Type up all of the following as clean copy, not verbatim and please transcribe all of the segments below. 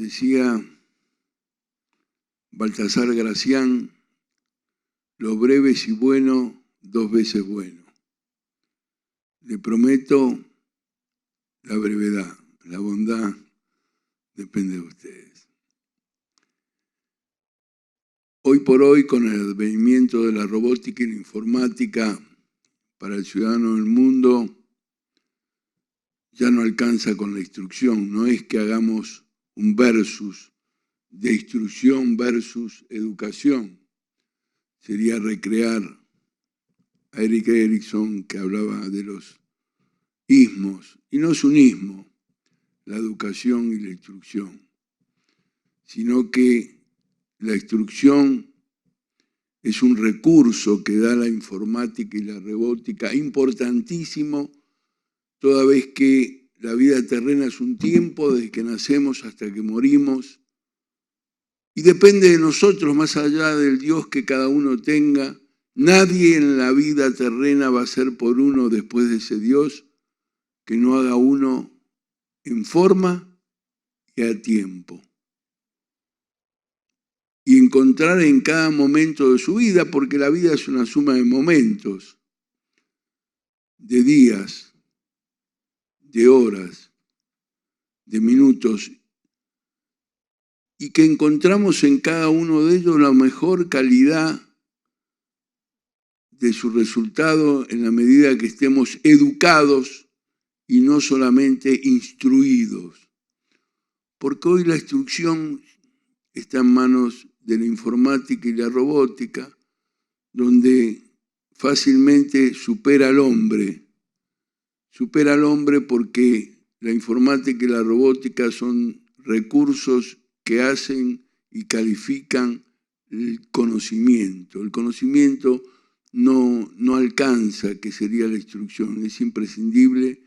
Decía Baltasar Gracián, lo breve y bueno, 2 veces bueno. Le prometo la brevedad, la bondad depende de ustedes. Hoy por hoy, con el advenimiento de la robótica y la informática para el ciudadano del mundo, ya no alcanza con la instrucción. No es que hagamos un versus de instrucción versus educación. Sería recrear a Erik Erikson, que hablaba de los ismos. Y no es un ismo, la educación y la instrucción, sino que la instrucción es un recurso que da la informática y la robótica, importantísimo, toda vez que la vida terrena es un tiempo desde que nacemos hasta que morimos, y depende de nosotros, más allá del Dios que cada uno tenga. Nadie en la vida terrena va a ser por uno después de ese Dios que no haga uno en forma y a tiempo. Y encontrar en cada momento de su vida, porque la vida es una suma de momentos, de días, de horas, de minutos, y que encontramos en cada uno de ellos la mejor calidad de su resultado en la medida que estemos educados y no solamente instruidos. Porque hoy la instrucción está en manos de la informática y la robótica, donde fácilmente supera al hombre. Supera al hombre porque la informática y la robótica son recursos que hacen y califican el conocimiento. El conocimiento no alcanza, que sería la instrucción. Es imprescindible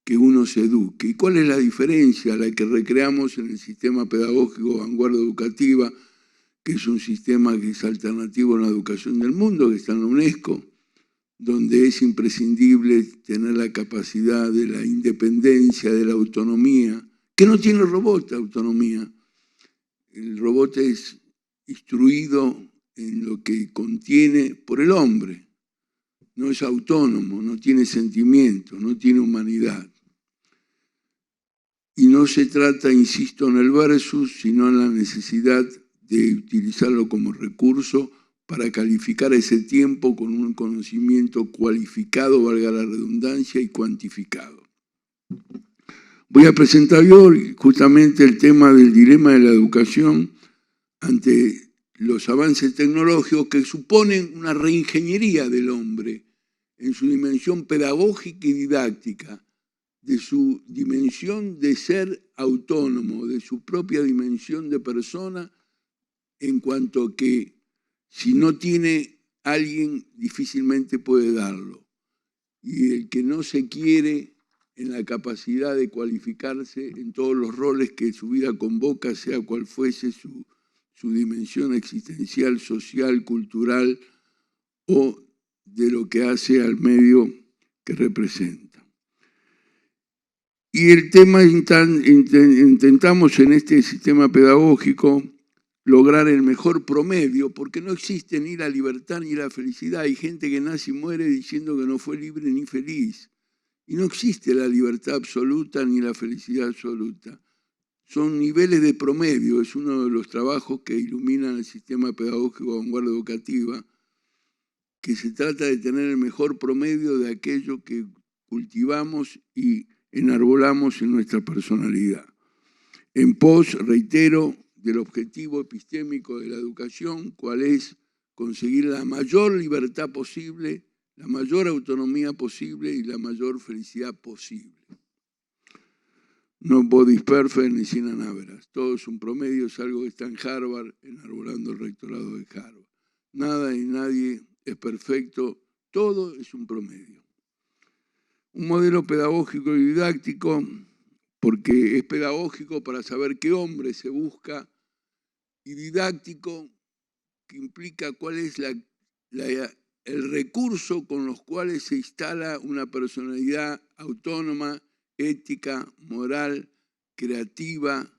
que uno se eduque. ¿Y cuál es la diferencia? La que recreamos en el sistema pedagógico Vanguardia Educativa, que es un sistema que es alternativo en la educación del mundo, que está en la UNESCO, donde es imprescindible tener la capacidad de la independencia, de la autonomía, que no tiene el robot autonomía. El robot es instruido en lo que contiene por el hombre. No es autónomo, no tiene sentimiento, no tiene humanidad. Y no se trata, insisto, en el versus, sino en la necesidad de utilizarlo como recurso para calificar ese tiempo con un conocimiento cualificado, valga la redundancia, y cuantificado. Voy a presentar yo justamente el tema del dilema de la educación ante los avances tecnológicos que suponen una reingeniería del hombre en su dimensión pedagógica y didáctica, de su dimensión de ser autónomo, de su propia dimensión de persona, en cuanto que si no tiene alguien, difícilmente puede darlo. Y el que no se quiere en la capacidad de cualificarse en todos los roles que su vida convoca, sea cual fuese su dimensión existencial, social, cultural o de lo que hace al medio que representa. Y el tema, intentamos en este sistema pedagógico lograr el mejor promedio, porque no existe ni la libertad ni la felicidad. Hay gente que nace y muere diciendo que no fue libre ni feliz. Y no existe la libertad absoluta ni la felicidad absoluta. Son niveles de promedio, es uno de los trabajos que iluminan el sistema pedagógico Vanguardia Educativa, que se trata de tener el mejor promedio de aquello que cultivamos y enarbolamos en nuestra personalidad. En pos, reitero, del objetivo epistémico de la educación, cuál es conseguir la mayor libertad posible, la mayor autonomía posible y la mayor felicidad posible. No bodies perfect ni sin anáveras. Todo es un promedio, es algo que está en Harvard, enarbolando el rectorado de Harvard. Nada y nadie es perfecto, todo es un promedio. Un modelo pedagógico y didáctico, porque es pedagógico para saber qué hombre se busca, y didáctico, que implica cuál es el recurso con los cuales se instala una personalidad autónoma, ética, moral, creativa,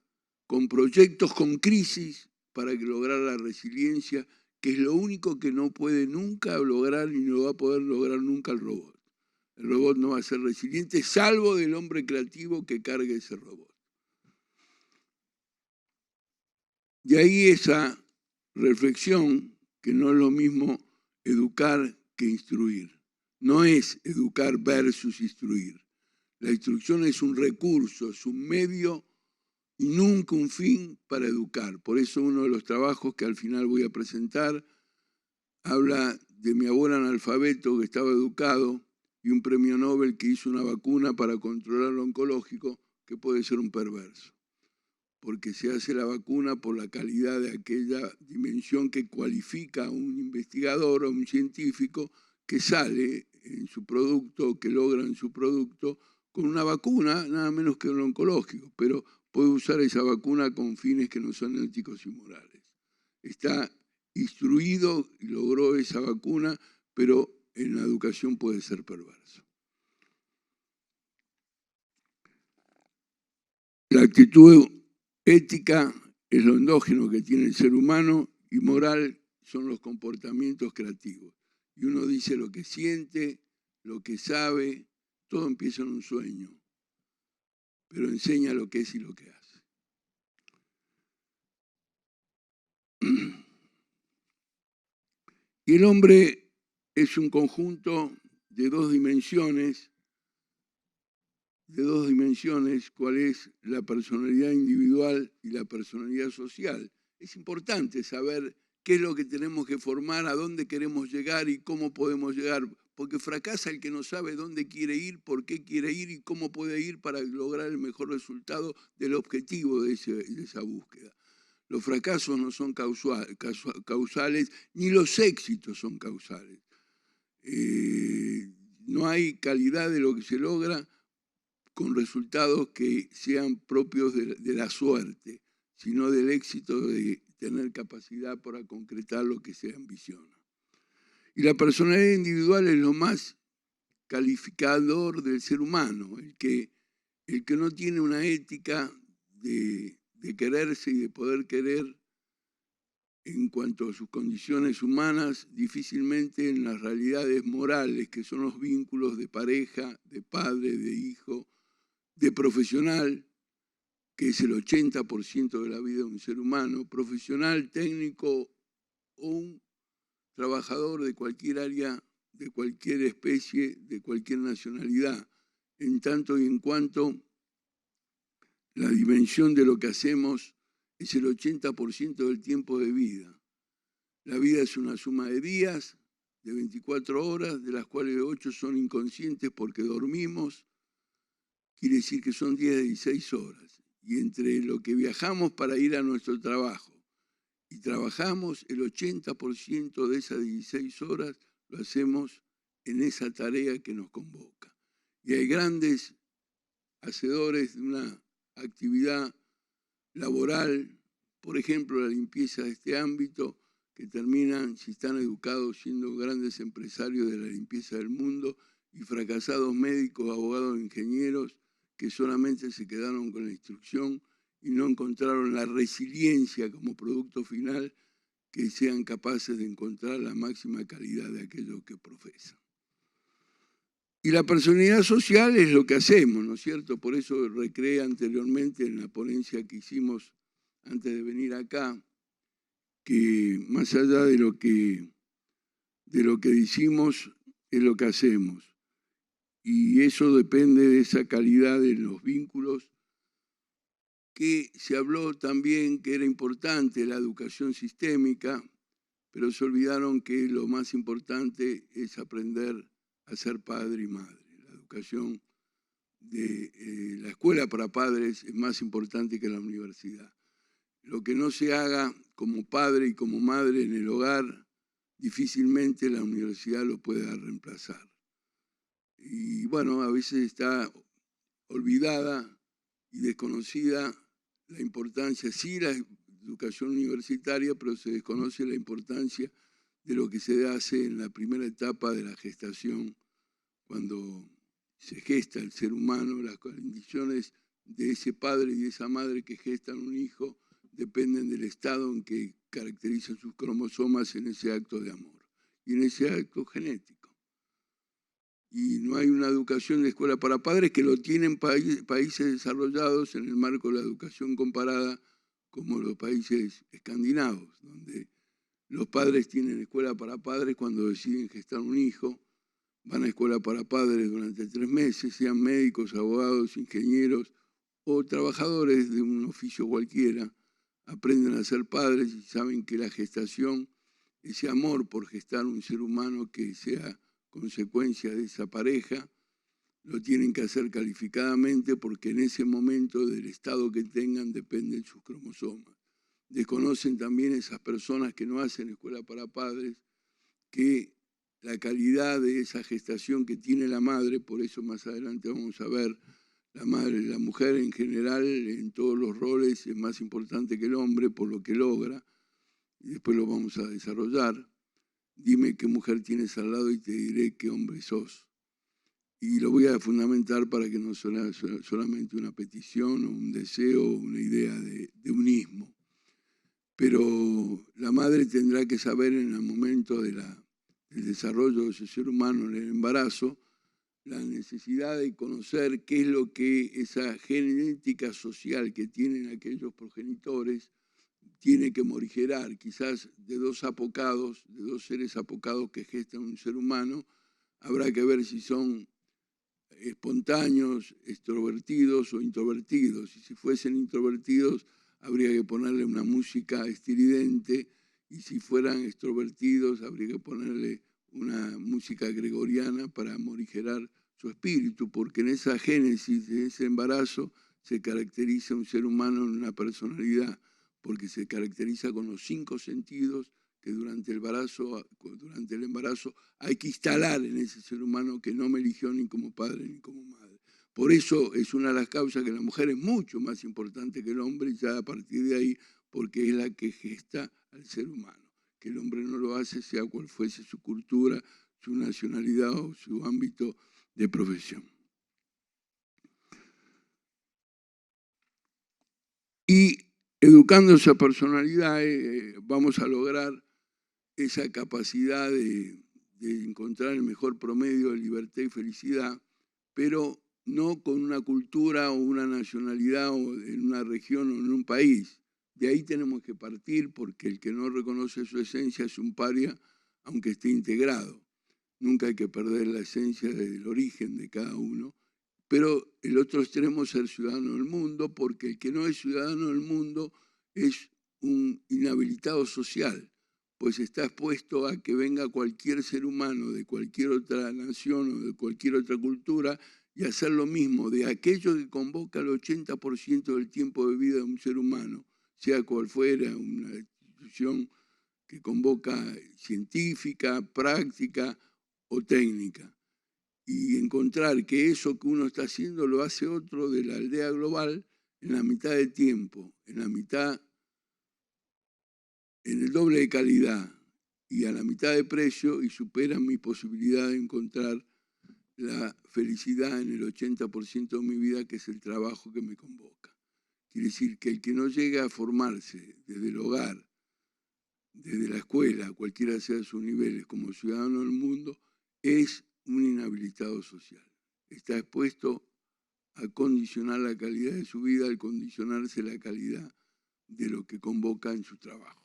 con proyectos con crisis para lograr la resiliencia, que es lo único que no puede nunca lograr y no va a poder lograr nunca el robot. El robot no va a ser resiliente, salvo del hombre creativo que cargue ese robot. De ahí esa reflexión, que no es lo mismo educar que instruir. No es educar versus instruir. La instrucción es un recurso, es un medio y nunca un fin para educar. Por eso uno de los trabajos que al final voy a presentar habla de mi abuelo analfabeto que estaba educado y un premio Nobel que hizo una vacuna para controlar lo oncológico, que puede ser un perverso, porque se hace la vacuna por la calidad de aquella dimensión que cualifica a un investigador o un científico que sale en su producto, que logra en su producto, con una vacuna, nada menos que un oncológico, pero puede usar esa vacuna con fines que no son éticos y morales. Está instruido y logró esa vacuna, pero en la educación puede ser perverso. La actitud ética es lo endógeno que tiene el ser humano y moral son los comportamientos creativos. Y uno dice lo que siente, lo que sabe, todo empieza en un sueño, pero enseña lo que es y lo que hace. Y el hombre es un conjunto de dos dimensiones, cuál es la personalidad individual y la personalidad social. Es importante saber qué es lo que tenemos que formar, a dónde queremos llegar y cómo podemos llegar, porque fracasa el que no sabe dónde quiere ir, por qué quiere ir y cómo puede ir para lograr el mejor resultado del objetivo de esa búsqueda. Los fracasos no son causales, ni los éxitos son causales. No hay calidad de lo que se logra con resultados que sean propios de la suerte, sino del éxito de tener capacidad para concretar lo que se ambiciona. Y la personalidad individual es lo más calificador del ser humano, el que no tiene una ética de quererse y de poder querer en cuanto a sus condiciones humanas, difícilmente en las realidades morales, que son los vínculos de pareja, de padre, de hijo, de profesional, que es el 80% de la vida de un ser humano, profesional, técnico o un trabajador de cualquier área, de cualquier especie, de cualquier nacionalidad, en tanto y en cuanto la dimensión de lo que hacemos es el 80% del tiempo de vida. La vida es una suma de días, de 24 horas, de las cuales 8 son inconscientes porque dormimos. Quiere decir que son 10 de 16 horas. Y entre lo que viajamos para ir a nuestro trabajo y trabajamos, el 80% de esas 16 horas lo hacemos en esa tarea que nos convoca. Y hay grandes hacedores de una actividad laboral, por ejemplo, la limpieza de este ámbito, que terminan, si están educados, siendo grandes empresarios de la limpieza del mundo y fracasados médicos, abogados, ingenieros, que solamente se quedaron con la instrucción y no encontraron la resiliencia como producto final, que sean capaces de encontrar la máxima calidad de aquello que profesan. Y la personalidad social es lo que hacemos, ¿no es cierto? Por eso recreé anteriormente en la ponencia que hicimos antes de venir acá, que más allá de lo que decimos, es lo que hacemos. Y eso depende de esa calidad de los vínculos, que se habló también que era importante la educación sistémica, pero se olvidaron que lo más importante es aprender a ser padre y madre. La educación de la escuela para padres es más importante que la universidad. Lo que no se haga como padre y como madre en el hogar, difícilmente la universidad lo pueda reemplazar. Y bueno, a veces está olvidada y desconocida la importancia, sí, la educación universitaria, pero se desconoce la importancia de lo que se hace en la primera etapa de la gestación, cuando se gesta el ser humano, las condiciones de ese padre y de esa madre que gestan un hijo dependen del estado en que caracterizan sus cromosomas en ese acto de amor y en ese acto genético. Y no hay una educación de escuela para padres que lo tienen países desarrollados en el marco de la educación comparada, como los países escandinavos, donde los padres tienen escuela para padres cuando deciden gestar un hijo, van a escuela para padres durante 3 meses, sean médicos, abogados, ingenieros o trabajadores de un oficio cualquiera, aprenden a ser padres y saben que la gestación, ese amor por gestar un ser humano que sea consecuencia de esa pareja, lo tienen que hacer calificadamente porque en ese momento del estado que tengan dependen sus cromosomas. Desconocen también esas personas que no hacen escuela para padres, que la calidad de esa gestación que tiene la madre, por eso más adelante vamos a ver, la madre, la mujer en general en todos los roles es más importante que el hombre por lo que logra, y después lo vamos a desarrollar. Dime qué mujer tienes al lado y te diré qué hombre sos. Y lo voy a fundamentar para que no sea solamente una petición o un deseo o una idea de unismo. Pero la madre tendrá que saber en el momento del desarrollo de ese ser humano en el embarazo, la necesidad de conocer qué es lo que esa genética social que tienen aquellos progenitores tiene que morigerar, quizás de 2 apocados, de 2 seres apocados que gestan un ser humano, habrá que ver si son espontáneos, extrovertidos o introvertidos. Y si fuesen introvertidos, habría que ponerle una música estridente, y si fueran extrovertidos, habría que ponerle una música gregoriana para morigerar su espíritu, porque en esa génesis, de ese embarazo, se caracteriza un ser humano en una personalidad, porque se caracteriza con los 5 sentidos que durante el embarazo hay que instalar en ese ser humano que no me eligió ni como padre ni como madre. Por eso es una de las causas que la mujer es mucho más importante que el hombre, ya a partir de ahí, porque es la que gesta al ser humano. Que el hombre no lo hace, sea cual fuese su cultura, su nacionalidad o su ámbito de profesión. Y educando esa personalidad vamos a lograr esa capacidad de encontrar el mejor promedio de libertad y felicidad, pero no con una cultura o una nacionalidad o en una región o en un país. De ahí tenemos que partir, porque el que no reconoce su esencia es un paria, aunque esté integrado. Nunca hay que perder la esencia del origen de cada uno. Pero el otro extremo es ser ciudadano del mundo, porque el que no es ciudadano del mundo es un inhabilitado social, pues está expuesto a que venga cualquier ser humano de cualquier otra nación o de cualquier otra cultura y hacer lo mismo de aquello que convoca el 80% del tiempo de vida de un ser humano, sea cual fuera, una institución que convoca científica, práctica o técnica, y encontrar que eso que uno está haciendo lo hace otro de la aldea global en la mitad de tiempo, en la mitad, en el doble de calidad y a la mitad de precio, y superan mi posibilidad de encontrar la felicidad en el 80% de mi vida, que es el trabajo que me convoca. Quiere decir que el que no llega a formarse desde el hogar, desde la escuela, cualquiera sea sus niveles, como ciudadano del mundo, es un inhabilitado social. Está expuesto a condicionar la calidad de su vida, al condicionarse la calidad de lo que convoca en su trabajo.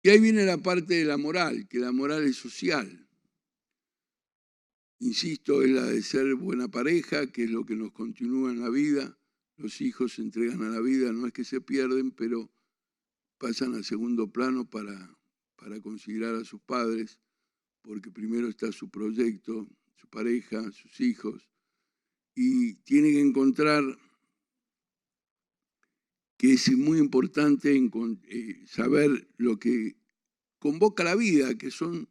Y ahí viene la parte de la moral, que la moral es social. Insisto, es la de ser buena pareja, que es lo que nos continúa en la vida. Los hijos se entregan a la vida, no es que se pierden, pero pasan al segundo plano para considerar a sus padres, porque primero está su proyecto, su pareja, sus hijos, y tiene que encontrar que es muy importante saber lo que convoca la vida, que son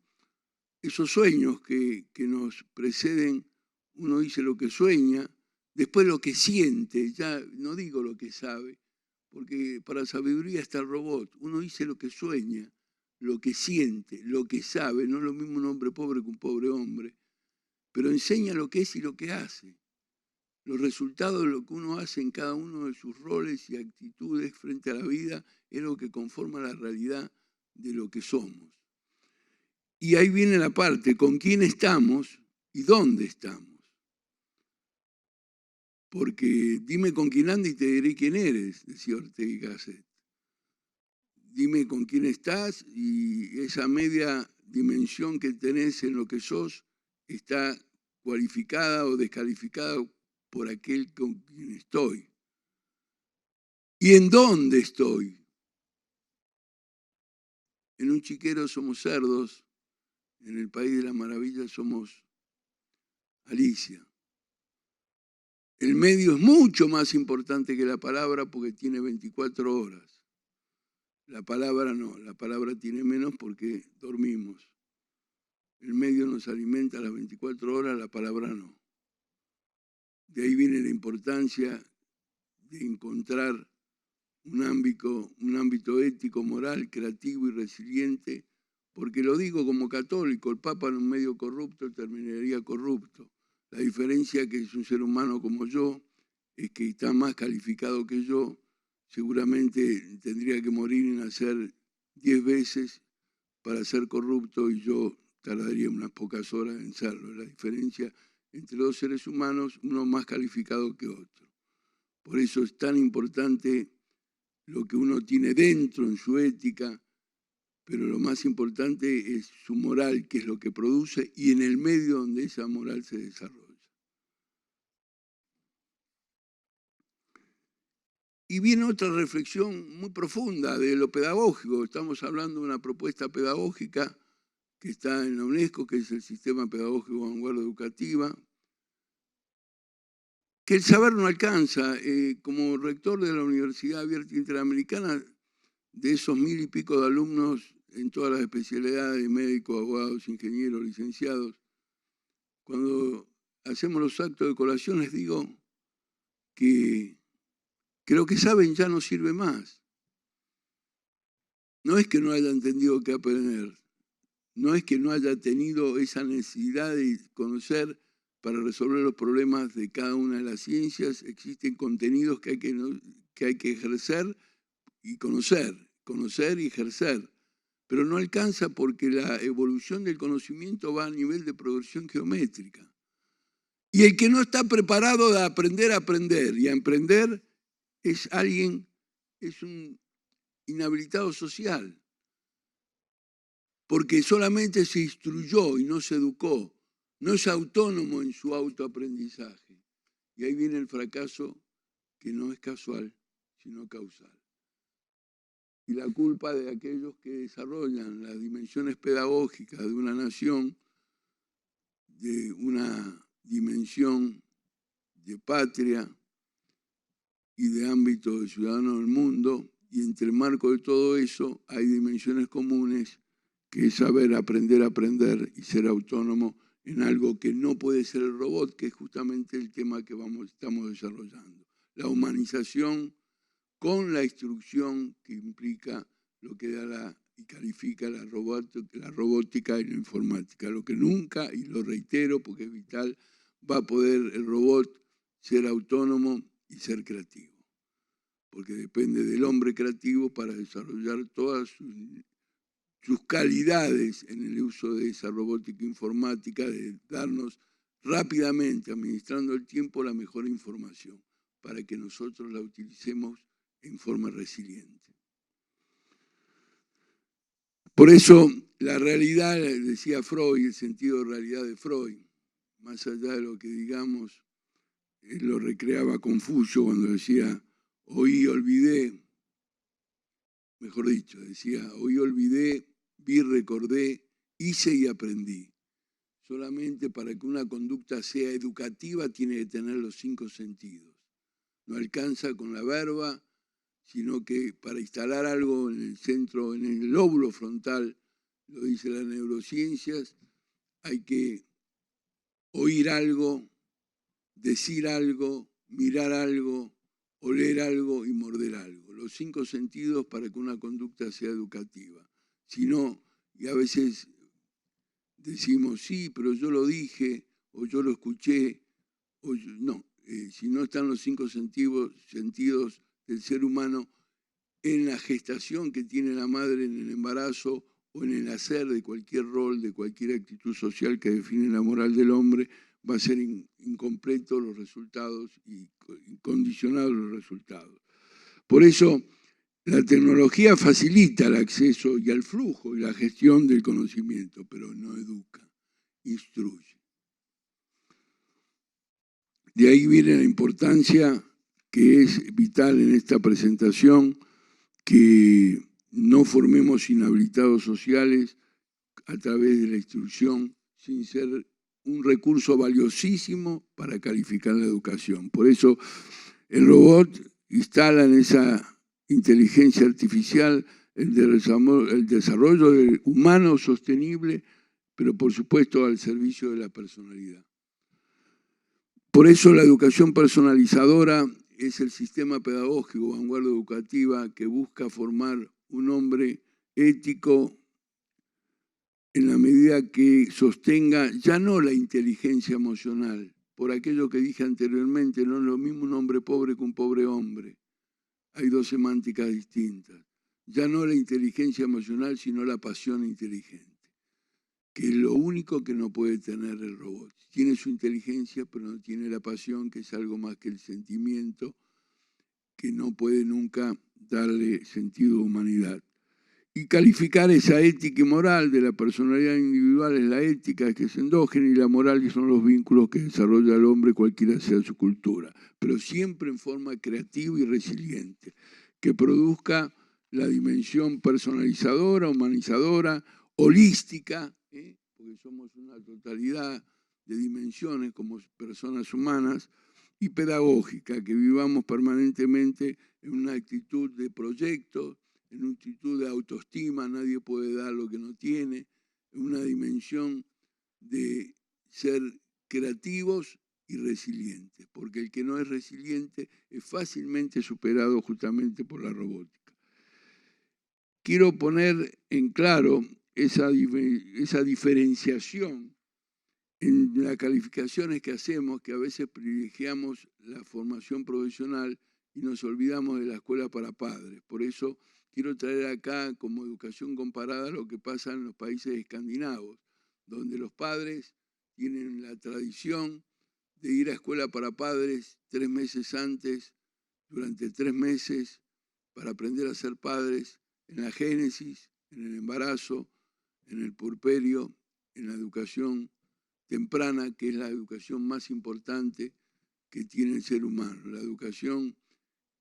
esos sueños que nos preceden. Uno dice lo que sueña, después lo que siente, ya no digo lo que sabe, porque para sabiduría está el robot. Uno dice lo que sueña, lo que siente, lo que sabe, no es lo mismo un hombre pobre que un pobre hombre, pero enseña lo que es y lo que hace. Los resultados de lo que uno hace en cada uno de sus roles y actitudes frente a la vida es lo que conforma la realidad de lo que somos. Y ahí viene la parte, con quién estamos y dónde estamos. Porque dime con quién andas y te diré quién eres, decía Ortega y Gasset. Dime con quién estás y esa media dimensión que tenés en lo que sos está cualificada o descalificada por aquel con quien estoy. ¿Y en dónde estoy? En un chiquero somos cerdos, en el país de las maravillas somos Alicia. El medio es mucho más importante que la palabra porque tiene 24 horas. La palabra no, la palabra tiene menos porque dormimos. El medio nos alimenta a las 24 horas, la palabra no. De ahí viene la importancia de encontrar un ámbito ético, moral, creativo y resiliente, porque lo digo como católico, el Papa en un medio corrupto terminaría corrupto. La diferencia que es un ser humano como yo, es que está más calificado que yo, seguramente tendría que morir y nacer 10 veces para ser corrupto y yo tardaría unas pocas horas en serlo. La diferencia entre dos seres humanos, uno más calificado que otro. Por eso es tan importante lo que uno tiene dentro en su ética, pero lo más importante es su moral, que es lo que produce, y en el medio donde esa moral se desarrolla. Y viene otra reflexión muy profunda de lo pedagógico. Estamos hablando de una propuesta pedagógica que está en la UNESCO, que es el Sistema Pedagógico de Vanguardia Educativa, que el saber no alcanza. Como rector de la Universidad Abierta Interamericana, de esos 1000 y pico de alumnos en todas las especialidades, médicos, abogados, ingenieros, licenciados, cuando hacemos los actos de colación les digo que lo que saben ya no sirve más. No es que no haya entendido qué aprender, no es que no haya tenido esa necesidad de conocer para resolver los problemas de cada una de las ciencias. Existen contenidos que hay que ejercer y conocer y ejercer. Pero no alcanza porque la evolución del conocimiento va a nivel de progresión geométrica. Y el que no está preparado a aprender y a emprender es un inhabilitado social. Porque solamente se instruyó y no se educó. No es autónomo en su autoaprendizaje. Y ahí viene el fracaso que no es casual, sino causal. Y la culpa de aquellos que desarrollan las dimensiones pedagógicas de una nación, de una dimensión de patria y de ámbito de ciudadano del mundo, y entre el marco de todo eso hay dimensiones comunes, que es saber aprender a aprender y ser autónomo en algo que no puede ser el robot, que es justamente el tema que estamos desarrollando. La humanización con la instrucción que implica lo que da y califica la robótica y la informática. Lo que nunca, y lo reitero porque es vital, va a poder el robot ser autónomo y ser creativo. Porque depende del hombre creativo para desarrollar todas sus calidades en el uso de esa robótica informática, de darnos rápidamente, administrando el tiempo, la mejor información, para que nosotros la utilicemos en forma resiliente. Por eso la realidad, decía Freud, el sentido de realidad de Freud, más allá de lo que digamos, él lo recreaba Confucio cuando decía, oí, olvidé, mejor dicho, decía, oí, olvidé, vi, recordé, hice y aprendí. Solamente para que una conducta sea educativa tiene que tener los 5 sentidos. No alcanza con la verba, sino que para instalar algo en el centro, en el lóbulo frontal, lo dice las neurociencias, hay que oír algo, decir algo, mirar algo, oler algo y morder algo. Los 5 sentidos para que una conducta sea educativa. Si no, y a veces decimos, sí, pero yo lo dije, o yo lo escuché, no, si no están los 5 sentidos del ser humano en la gestación que tiene la madre en el embarazo o en el hacer de cualquier rol, de cualquier actitud social que define la moral del hombre, va a ser incompleto los resultados y condicionados los resultados. Por eso, la tecnología facilita el acceso y al flujo y la gestión del conocimiento, pero no educa, instruye. De ahí viene la importancia que es vital en esta presentación, que no formemos inhabilitados sociales a través de la instrucción, sin ser un recurso valiosísimo para calificar la educación. Por eso el robot instala en esa inteligencia artificial el desarrollo humano sostenible, pero por supuesto al servicio de la personalidad. Por eso la educación personalizadora es el sistema pedagógico, vanguardia educativa, que busca formar un hombre ético en la medida que sostenga ya no la inteligencia emocional, por aquello que dije anteriormente, no es lo mismo un hombre pobre que un pobre hombre. Hay dos semánticas distintas. Ya no la inteligencia emocional, sino la pasión inteligente, que es lo único que no puede tener el robot. Tiene su inteligencia, pero no tiene la pasión, que es algo más que el sentimiento, que no puede nunca darle sentido de humanidad. Y calificar esa ética y moral de la personalidad individual es la ética, que es endógena, y la moral, que son los vínculos que desarrolla el hombre, cualquiera sea su cultura, pero siempre en forma creativa y resiliente, que produzca la dimensión personalizadora, humanizadora, holística, porque somos una totalidad de dimensiones como personas humanas, y pedagógica, que vivamos permanentemente en una actitud de proyecto, en una actitud de autoestima, nadie puede dar lo que no tiene, en una dimensión de ser creativos y resilientes, porque el que no es resiliente es fácilmente superado justamente por la robótica. Quiero poner en claro esa diferenciación en las calificaciones que hacemos, que a veces privilegiamos la formación profesional y nos olvidamos de la escuela para padres. Por eso quiero traer acá como educación comparada lo que pasa en los países escandinavos, donde los padres tienen la tradición de ir a escuela para padres 3 meses antes, durante 3 meses, para aprender a ser padres en la génesis, en el embarazo, en el puerperio, en la educación temprana, que es la educación más importante que tiene el ser humano, la educación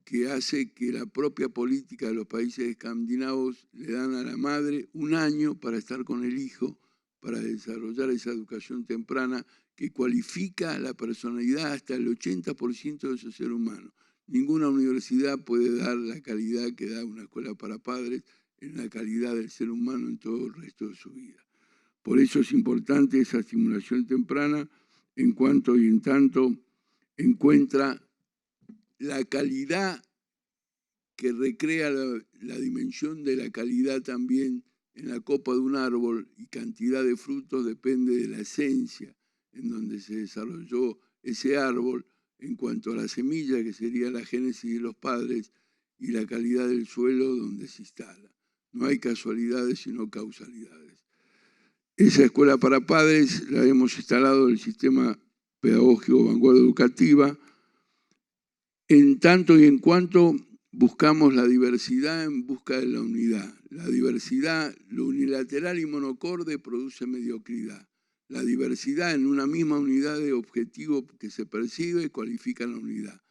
que hace que la propia política de los países escandinavos le dan a la madre 1 año para estar con el hijo, para desarrollar esa educación temprana que cualifica la personalidad hasta el 80% de ese ser humano. Ninguna universidad puede dar la calidad que da una escuela para padres en la calidad del ser humano en todo el resto de su vida. Por eso es importante esa estimulación temprana, en cuanto y en tanto encuentra la calidad que recrea la dimensión de la calidad también en la copa de un árbol, y cantidad de frutos depende de la esencia en donde se desarrolló ese árbol, en cuanto a la semilla, que sería la génesis de los padres, y la calidad del suelo donde se instala. No hay casualidades, sino causalidades. Esa escuela para padres la hemos instalado en el sistema pedagógico vanguardia educativa, en tanto y en cuanto buscamos la diversidad en busca de la unidad. La diversidad, lo unilateral y monocorde, produce mediocridad. La diversidad en una misma unidad de objetivo que se percibe cualifica la unidad.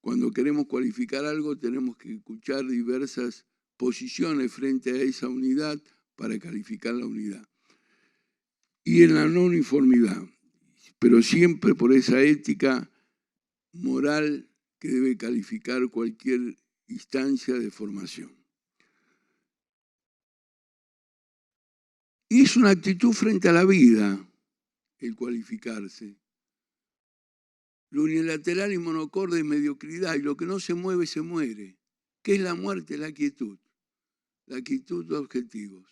Cuando queremos cualificar algo, tenemos que escuchar diversas posiciones frente a esa unidad para calificar la unidad. Y en la no uniformidad, pero siempre por esa ética moral que debe calificar cualquier instancia de formación. Y es una actitud frente a la vida el cualificarse. Lo unilateral y monocorde es mediocridad, y lo que no se mueve se muere. ¿Qué es la muerte? La quietud. La quietud de objetivos.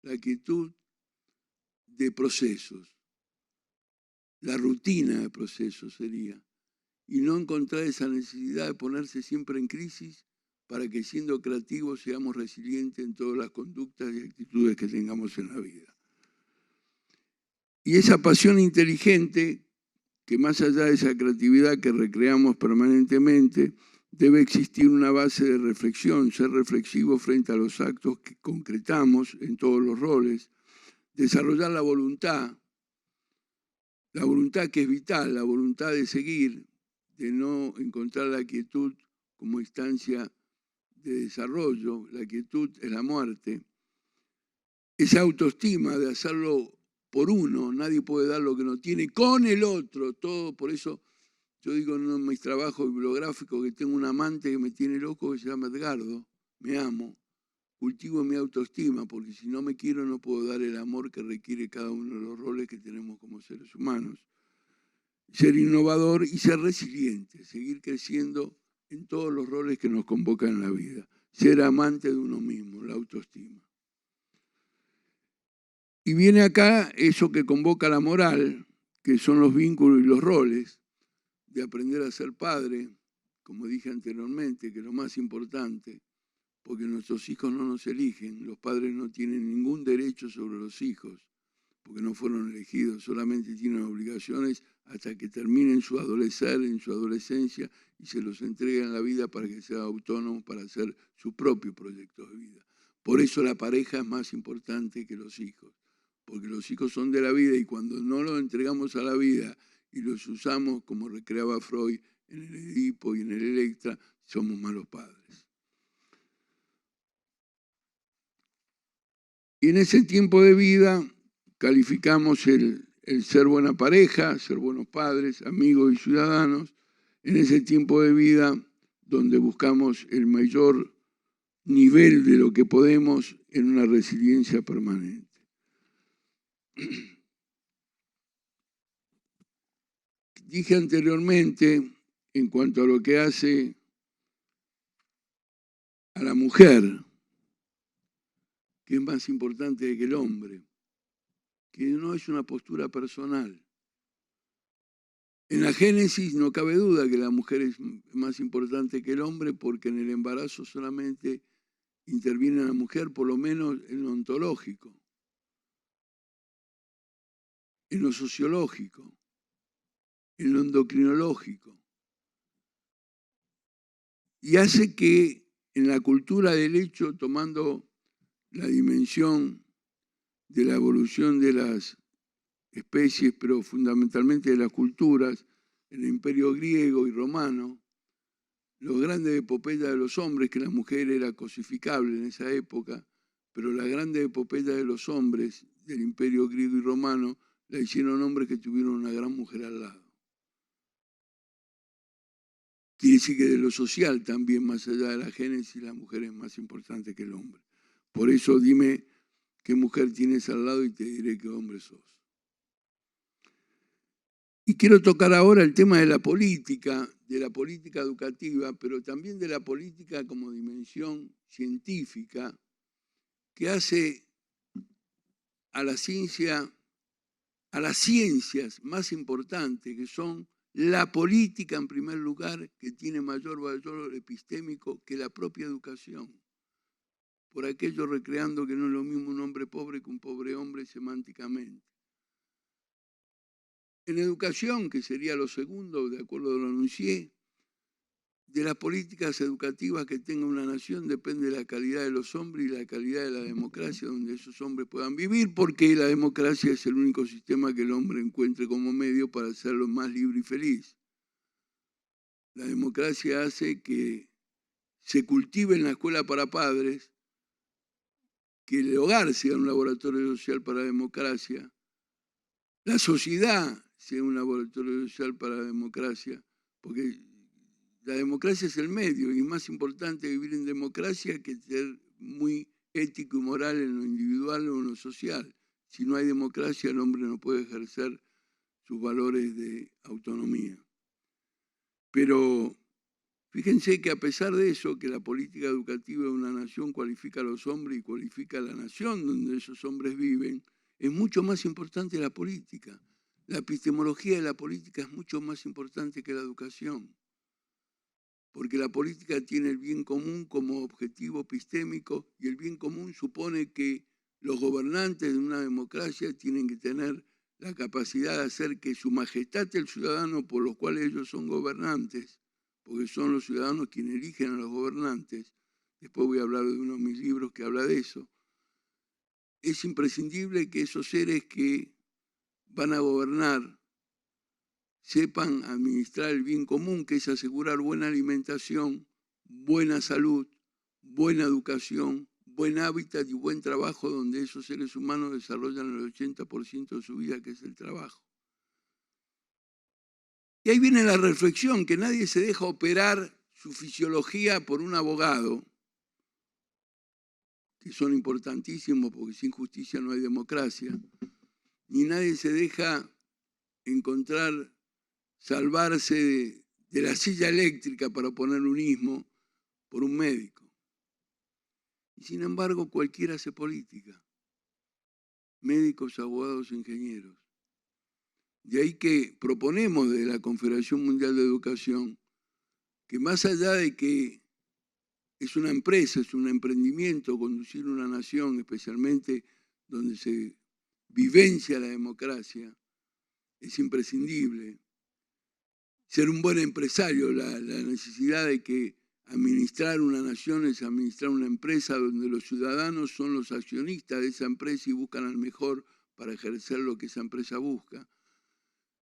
La quietud de procesos. la rutina de proceso sería, y no encontrar esa necesidad de ponerse siempre en crisis para que siendo creativos seamos resilientes en todas las conductas y actitudes que tengamos en la vida. Y esa pasión inteligente, que más allá de esa creatividad que recreamos permanentemente, debe existir una base de reflexión, ser reflexivo frente a los actos que concretamos en todos los roles, desarrollar la voluntad que es vital, la voluntad de seguir, de no encontrar la quietud como instancia de desarrollo, la quietud es la muerte, esa autoestima de hacerlo por uno, nadie puede dar lo que no tiene con el otro, todo. Por eso yo digo en mis trabajos bibliográficos que tengo un amante que me tiene loco que se llama Edgardo, me amo, cultivo mi autoestima, porque si no me quiero no puedo dar el amor que requiere cada uno de los roles que tenemos como seres humanos. Ser innovador y ser resiliente, seguir creciendo en todos los roles que nos convocan en la vida. Ser amante de uno mismo, la autoestima. Y viene acá eso que convoca la moral, que son los vínculos y los roles, de aprender a ser padre, como dije anteriormente, que es lo más importante, porque nuestros hijos no nos eligen, los padres no tienen ningún derecho sobre los hijos, porque no fueron elegidos, solamente tienen obligaciones hasta que terminen su adolescencia y se los entreguen en la vida para que sean autónomos para hacer su propio proyecto de vida. Por eso la pareja es más importante que los hijos, porque los hijos son de la vida y cuando no los entregamos a la vida y los usamos como recreaba Freud en el Edipo y en el Electra, somos malos padres. Y en ese tiempo de vida calificamos el ser buena pareja, ser buenos padres, amigos y ciudadanos, en ese tiempo de vida donde buscamos el mayor nivel de lo que podemos en una resiliencia permanente. Dije anteriormente, en cuanto a lo que hace a la mujer, que es más importante que el hombre, que no es una postura personal. En la Génesis no cabe duda que la mujer es más importante que el hombre porque en el embarazo solamente interviene la mujer, por lo menos en lo ontológico, en lo sociológico, en lo endocrinológico. Y hace que en la cultura del hecho, tomando la dimensión de la evolución de las especies, pero fundamentalmente de las culturas, en el imperio griego y romano, los grandes epopeyas de los hombres, que la mujer era cosificable en esa época, pero las grandes epopeyas de los hombres del imperio griego y romano la hicieron hombres que tuvieron una gran mujer al lado. Quiere decir que de lo social también, más allá de la génesis, la mujer es más importante que el hombre. Por eso dime qué mujer tienes al lado y te diré qué hombre sos. Y quiero tocar ahora el tema de la política educativa, pero también de la política como dimensión científica que hace a la ciencia, a las ciencias más importantes, que son la política en primer lugar, que tiene mayor valor epistémico que la propia educación. Por aquello recreando que no es lo mismo un hombre pobre que un pobre hombre semánticamente. En educación, que sería lo segundo, de acuerdo a lo anuncié, de las políticas educativas que tenga una nación depende de la calidad de los hombres y la calidad de la democracia donde esos hombres puedan vivir, porque la democracia es el único sistema que el hombre encuentre como medio para hacerlo más libre y feliz. La democracia hace que se cultive en la escuela para padres, que el hogar sea un laboratorio social para la democracia, la sociedad sea un laboratorio social para la democracia, porque la democracia es el medio y es más importante vivir en democracia que ser muy ético y moral en lo individual o en lo social. Si no hay democracia, el hombre no puede ejercer sus valores de autonomía. Pero fíjense que a pesar de eso, que la política educativa de una nación cualifica a los hombres y cualifica a la nación donde esos hombres viven, es mucho más importante la política. La epistemología de la política es mucho más importante que la educación, porque la política tiene el bien común como objetivo epistémico y el bien común supone que los gobernantes de una democracia tienen que tener la capacidad de hacer que su majestad el ciudadano por los cuales ellos son gobernantes, porque son los ciudadanos quienes eligen a los gobernantes, después voy a hablar de uno de mis libros que habla de eso, es imprescindible que esos seres que van a gobernar sepan administrar el bien común, que es asegurar buena alimentación, buena salud, buena educación, buen hábitat y buen trabajo, donde esos seres humanos desarrollan el 80% de su vida, que es el trabajo. Y ahí viene la reflexión, que nadie se deja operar su fisiología por un abogado, que son importantísimos porque sin justicia no hay democracia, ni nadie se deja salvarse de la silla eléctrica, para poner un ismo, por un médico. Y sin embargo, cualquiera hace política. Médicos, abogados, ingenieros. De ahí que proponemos desde la Confederación Mundial de Educación que más allá de que es una empresa, es un emprendimiento conducir una nación, especialmente donde se vivencia la democracia, es imprescindible ser un buen empresario. La necesidad de que administrar una nación es administrar una empresa donde los ciudadanos son los accionistas de esa empresa y buscan al mejor para ejercer lo que esa empresa busca.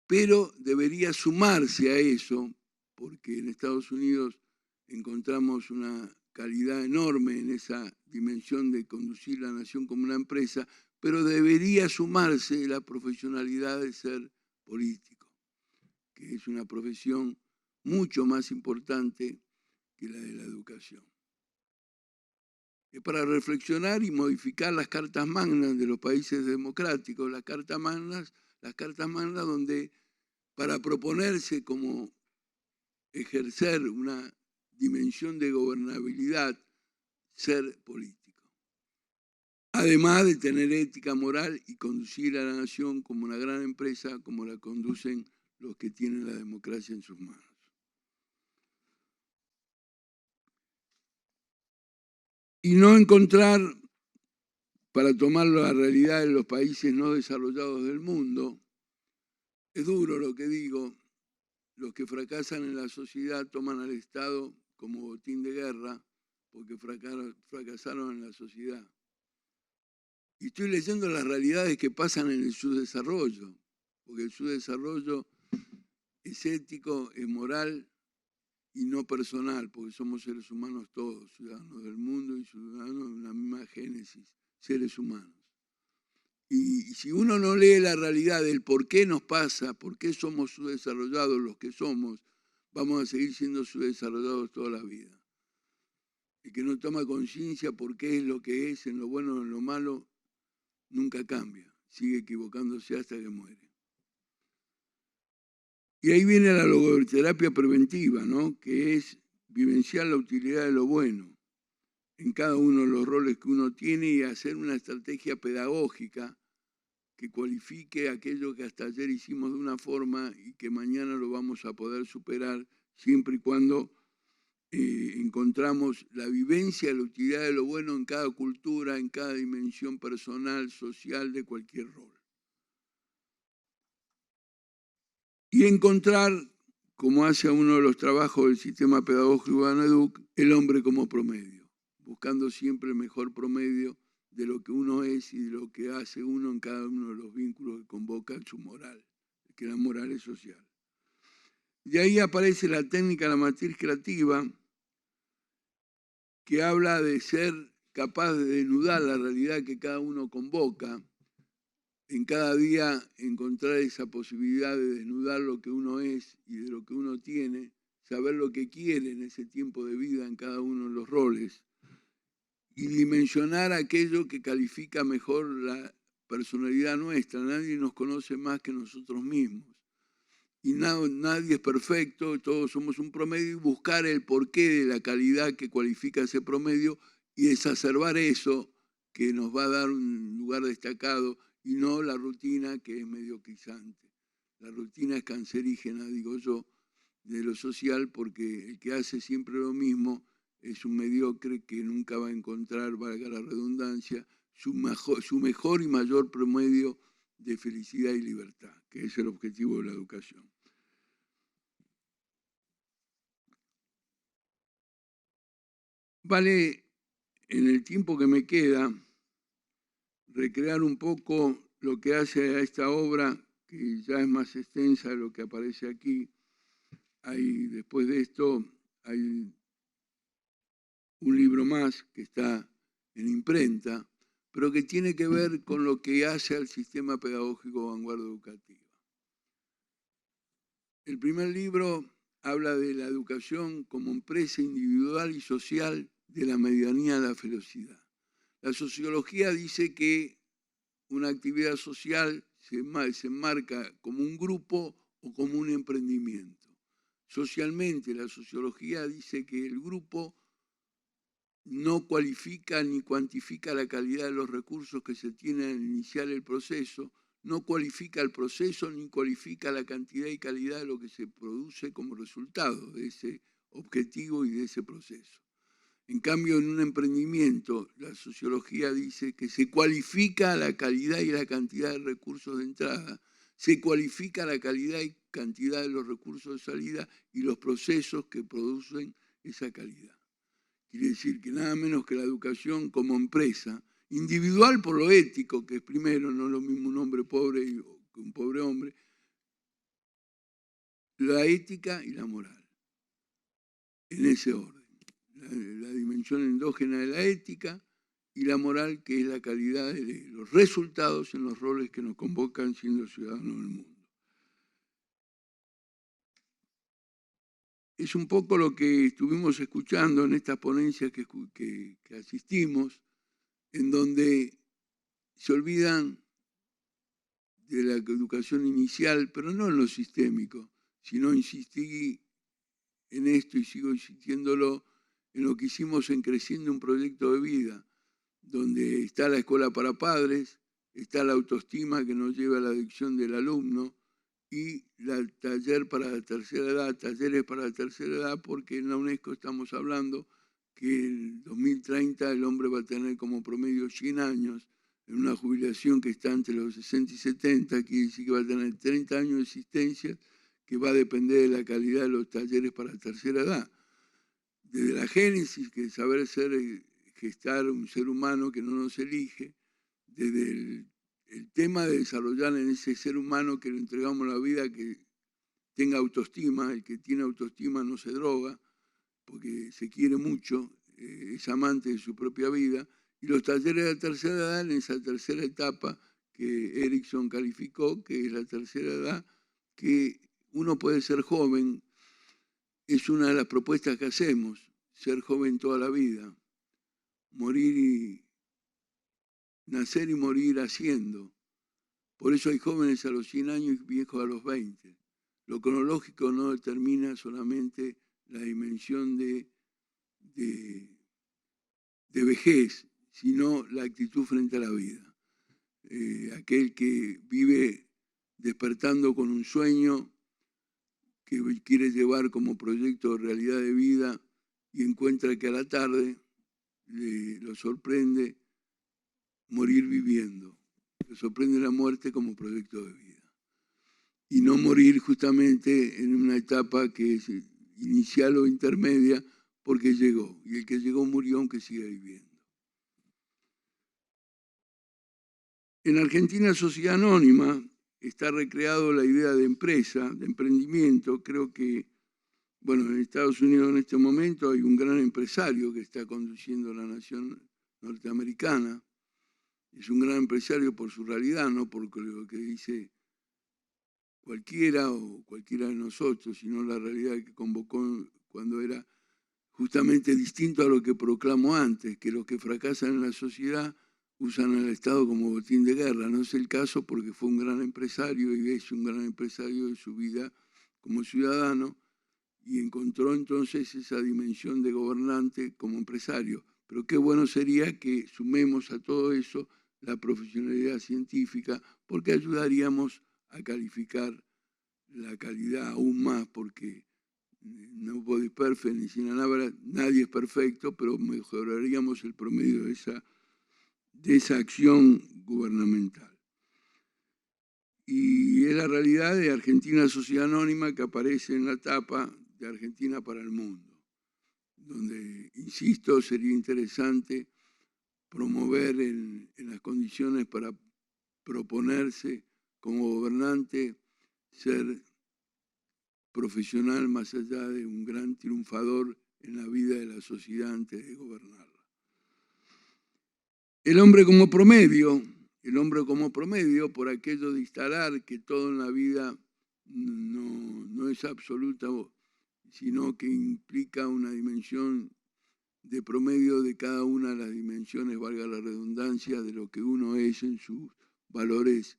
Pero debería sumarse a eso, porque en Estados Unidos encontramos una calidad enorme en esa dimensión de conducir la nación como una empresa, pero debería sumarse la profesionalidad de ser político, que es una profesión mucho más importante que la de la educación. Es para reflexionar y modificar las cartas magnas de los países democráticos, las cartas magnas donde para proponerse como ejercer una dimensión de gobernabilidad, ser político. Además de tener ética moral y conducir a la nación como una gran empresa, como la conducen los que tienen la democracia en sus manos. Y no encontrar, para tomar la realidad de los países no desarrollados del mundo, es duro lo que digo, los que fracasan en la sociedad toman al Estado como botín de guerra porque fracasaron en la sociedad. Y estoy leyendo las realidades que pasan en el subdesarrollo, porque el subdesarrollo es ético, es moral y no personal, porque somos seres humanos todos, ciudadanos del mundo y ciudadanos de una misma génesis, seres humanos. Y si uno no lee la realidad del por qué nos pasa, por qué somos subdesarrollados los que somos, vamos a seguir siendo subdesarrollados toda la vida. El que no toma conciencia por qué es lo que es, en lo bueno o en lo malo, nunca cambia, sigue equivocándose hasta que muere. Y ahí viene la logoterapia preventiva, ¿no? Que es vivenciar la utilidad de lo bueno en cada uno de los roles que uno tiene y hacer una estrategia pedagógica que cualifique aquello que hasta ayer hicimos de una forma y que mañana lo vamos a poder superar siempre y cuando encontramos la vivencia, la utilidad de lo bueno en cada cultura, en cada dimensión personal, social, de cualquier rol. Y encontrar, como hace uno de los trabajos del sistema pedagógico de ANEDUC, el hombre como promedio, buscando siempre el mejor promedio de lo que uno es y de lo que hace uno en cada uno de los vínculos que convocan su moral, que la moral es social. De ahí aparece la técnica, la matriz creativa, que habla de ser capaz de desnudar la realidad que cada uno convoca, en cada día encontrar esa posibilidad de desnudar lo que uno es y de lo que uno tiene, saber lo que quiere en ese tiempo de vida en cada uno de los roles y dimensionar aquello que califica mejor la personalidad nuestra. Nadie nos conoce más que nosotros mismos. Y nadie es perfecto, todos somos un promedio, y buscar el porqué de la calidad que cualifica ese promedio y exacerbar eso que nos va a dar un lugar destacado y no la rutina que es mediocrizante. La rutina es cancerígena, digo yo, de lo social, porque el que hace siempre lo mismo es un mediocre que nunca va a encontrar, valga la redundancia, su mejor y mayor promedio de felicidad y libertad, que es el objetivo de la educación. Vale, en el tiempo que me queda, recrear un poco lo que hace a esta obra, que ya es más extensa de lo que aparece aquí. Después de esto hay un libro más que está en imprenta, pero que tiene que ver con lo que hace al sistema pedagógico Vanguardia Educativa. El primer libro habla de la educación como empresa individual y social de la medianía a la ferocidad. La sociología dice que una actividad social se enmarca como un grupo o como un emprendimiento. Socialmente, la sociología dice que el grupo no cualifica ni cuantifica la calidad de los recursos que se tienen al iniciar el proceso, no cualifica el proceso ni cualifica la cantidad y calidad de lo que se produce como resultado de ese objetivo y de ese proceso. En cambio, en un emprendimiento, la sociología dice que se cualifica la calidad y la cantidad de recursos de entrada, se cualifica la calidad y cantidad de los recursos de salida y los procesos que producen esa calidad. Quiere decir que nada menos que la educación como empresa, individual por lo ético, que es primero, no es lo mismo un hombre pobre que un pobre hombre, la ética y la moral, en ese orden. La dimensión endógena de la ética y la moral, que es la calidad de los resultados en los roles que nos convocan siendo ciudadanos del mundo. Es un poco lo que estuvimos escuchando en estas ponencias que asistimos, en donde se olvidan de la educación inicial, pero no en lo sistémico, sino insistí en esto y sigo insistiéndolo, en lo que hicimos en Creciendo un Proyecto de Vida, donde está la escuela para padres, está la autoestima que nos lleva a la adicción del alumno y el taller para la tercera edad, talleres para la tercera edad, porque en la UNESCO estamos hablando que en 2030 el hombre va a tener como promedio 100 años, en una jubilación que está entre los 60 y 70, quiere decir que va a tener 30 años de existencia, que va a depender de la calidad de los talleres para la tercera edad. Desde la génesis, que es saber gestar un ser humano que no nos elige, desde el tema de desarrollar en ese ser humano que le entregamos la vida, que tenga autoestima. El que tiene autoestima no se droga, porque se quiere mucho, es amante de su propia vida. Y los talleres de la tercera edad, en esa tercera etapa que Erickson calificó, que es la tercera edad, que uno puede ser joven, es una de las propuestas que hacemos, ser joven toda la vida, nacer y morir haciendo. Por eso hay jóvenes a los 100 años y viejos a los 20. Lo cronológico no determina solamente la dimensión de vejez, sino la actitud frente a la vida. Aquel que vive despertando con un sueño que quiere llevar como proyecto de realidad de vida y encuentra que a la tarde lo sorprende morir viviendo, lo sorprende la muerte como proyecto de vida. Y no morir justamente en una etapa que es inicial o intermedia, porque llegó. Y el que llegó murió aunque siga viviendo. En Argentina Sociedad Anónima está recreado la idea de empresa, de emprendimiento. Creo que, bueno, en Estados Unidos en este momento hay un gran empresario que está conduciendo la nación norteamericana. Es un gran empresario por su realidad, no por lo que dice cualquiera o cualquiera de nosotros, sino la realidad que convocó cuando era justamente distinto a lo que proclamó antes, que los que fracasan en la sociedad usan al Estado como botín de guerra. No es el caso, porque fue un gran empresario y es un gran empresario de su vida como ciudadano, y encontró entonces esa dimensión de gobernante como empresario. Pero qué bueno sería que sumemos a todo eso la profesionalidad científica, porque ayudaríamos a calificar la calidad aún más, porque no podéis perfecto ni sin palabras, nadie es perfecto, pero mejoraríamos el promedio de esa acción gubernamental. Y es la realidad de Argentina Sociedad Anónima que aparece en la tapa de Argentina para el Mundo, donde, insisto, sería interesante promover en las condiciones para proponerse como gobernante ser profesional más allá de un gran triunfador en la vida de la sociedad antes de gobernarla. El hombre como promedio, por aquello de instalar que todo en la vida no es absoluta, sino que implica una dimensión de promedio de cada una de las dimensiones, valga la redundancia, de lo que uno es en sus valores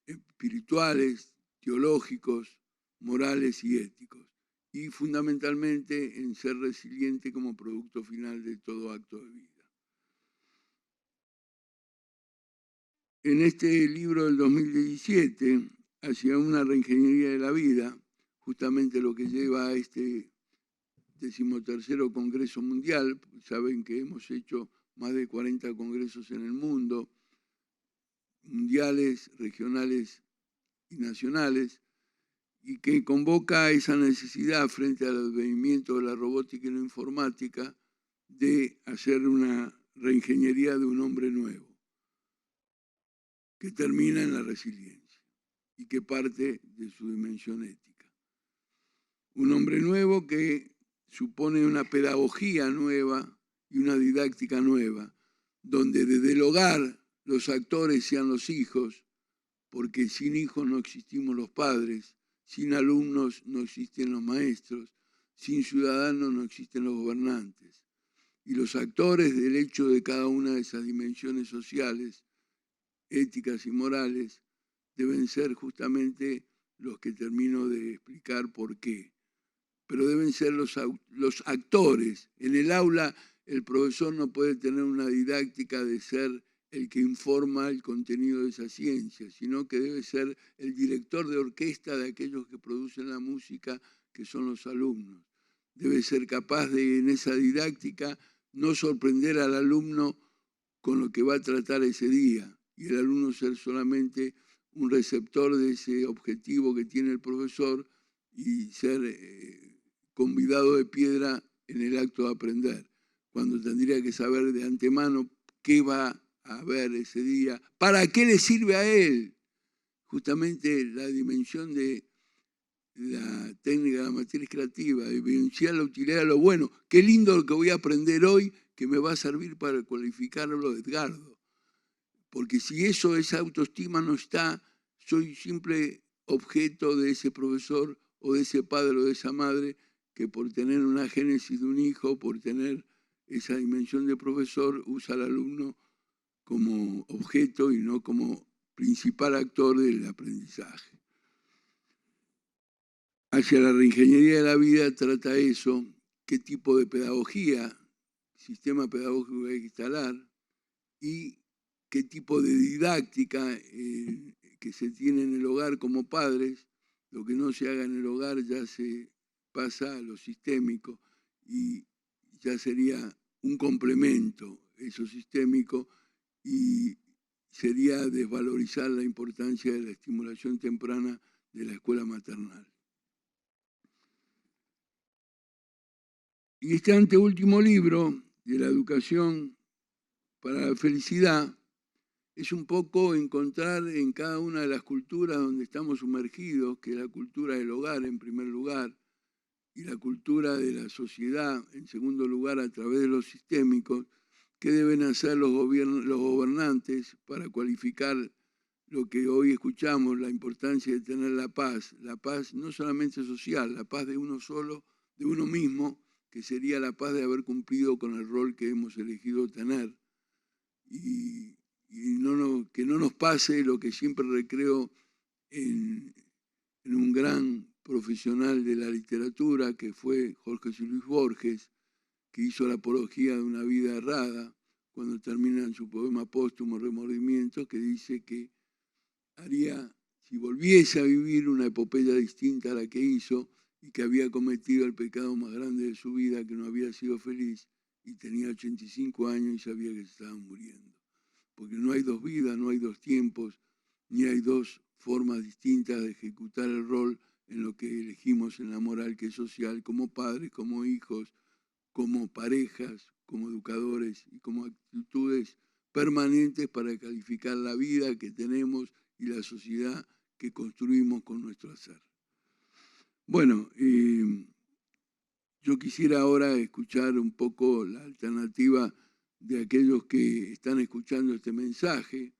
espirituales, teológicos, morales y éticos, y fundamentalmente en ser resiliente como producto final de todo acto de vida. En este libro del 2017, hacia una reingeniería de la vida, justamente lo que lleva a este 13º Congreso Mundial, saben que hemos hecho más de 40 congresos en el mundo, mundiales, regionales y nacionales, y que convoca esa necesidad frente al advenimiento de la robótica y la informática de hacer una reingeniería de un hombre nuevo, que termina en la resiliencia y que parte de su dimensión ética. Un hombre nuevo que supone una pedagogía nueva y una didáctica nueva, donde desde el hogar los actores sean los hijos, porque sin hijos no existimos los padres, sin alumnos no existen los maestros, sin ciudadanos no existen los gobernantes. Y los actores del hecho de cada una de esas dimensiones sociales, éticas y morales, deben ser justamente los que termino de explicar por qué. Pero deben ser los actores. En el aula el profesor no puede tener una didáctica de ser el que informa el contenido de esa ciencia, sino que debe ser el director de orquesta de aquellos que producen la música, que son los alumnos. Debe ser capaz de, en esa didáctica, no sorprender al alumno con lo que va a tratar ese día, y el alumno ser solamente un receptor de ese objetivo que tiene el profesor y ser convidado de piedra en el acto de aprender, cuando tendría que saber de antemano qué va a ver ese día, para qué le sirve a él. Justamente la dimensión de la técnica de la matriz creativa, de evidenciar la utilidad de lo bueno. Qué lindo lo que voy a aprender hoy, que me va a servir para cualificarlo de Edgardo. Porque si esa autoestima no está, soy simple objeto de ese profesor o de ese padre o de esa madre que por tener una génesis de un hijo, por tener esa dimensión de profesor, usa al alumno como objeto y no como principal actor del aprendizaje. Hacia la reingeniería de la vida trata eso, qué tipo de pedagogía, sistema pedagógico hay que instalar y qué tipo de didáctica que se tiene en el hogar como padres. Lo que no se haga en el hogar ya se pasa a lo sistémico y ya sería un complemento eso sistémico y sería desvalorizar la importancia de la estimulación temprana de la escuela maternal. Y este anteúltimo libro de la educación para la felicidad es un poco encontrar en cada una de las culturas donde estamos sumergidos, que es la cultura del hogar en primer lugar, y la cultura de la sociedad en segundo lugar a través de los sistémicos, qué deben hacer los gobernantes para cualificar lo que hoy escuchamos, la importancia de tener la paz no solamente social, la paz de uno solo, de uno mismo, que sería la paz de haber cumplido con el rol que hemos elegido tener. Y que no nos pase lo que siempre recreo en un gran profesional de la literatura, que fue Jorge Luis Borges, que hizo la apología de una vida errada, cuando termina en su poema póstumo Remordimiento, que dice que haría si volviese a vivir una epopeya distinta a la que hizo y que había cometido el pecado más grande de su vida, que no había sido feliz, y tenía 85 años y sabía que se estaba muriendo. Porque no hay dos vidas, no hay dos tiempos, ni hay dos formas distintas de ejecutar el rol en lo que elegimos en la moral que es social, como padres, como hijos, como parejas, como educadores y como actitudes permanentes para calificar la vida que tenemos y la sociedad que construimos con nuestro hacer. Bueno, yo quisiera ahora escuchar un poco la alternativa de aquellos que están escuchando este mensaje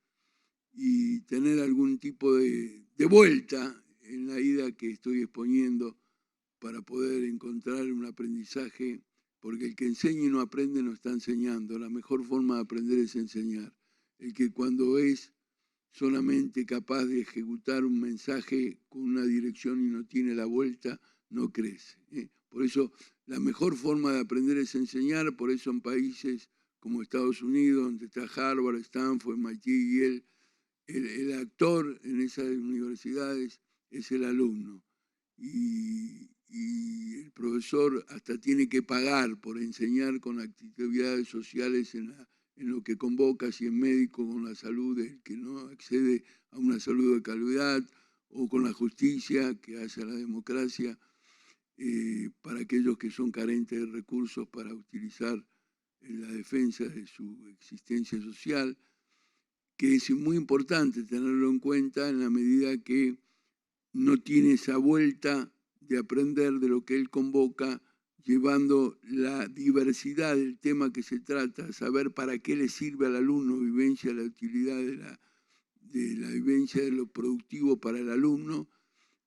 y tener algún tipo de vuelta en la idea que estoy exponiendo para poder encontrar un aprendizaje, porque el que enseña y no aprende no está enseñando. La mejor forma de aprender es enseñar. El que cuando es solamente capaz de ejecutar un mensaje con una dirección y no tiene la vuelta, no crece. Por eso la mejor forma de aprender es enseñar, por eso en países como Estados Unidos, donde está Harvard, Stanford, MIT y el actor en esas universidades es el alumno. Y el profesor hasta tiene que pagar por enseñar con actividades sociales en lo que convoca, si es médico, con la salud del que no accede a una salud de calidad, o con la justicia que hace a la democracia, para aquellos que son carentes de recursos para utilizar en la defensa de su existencia social, que es muy importante tenerlo en cuenta en la medida que no tiene esa vuelta de aprender de lo que él convoca, llevando la diversidad del tema que se trata, saber para qué le sirve al alumno, vivencia la utilidad de la vivencia de lo productivo para el alumno,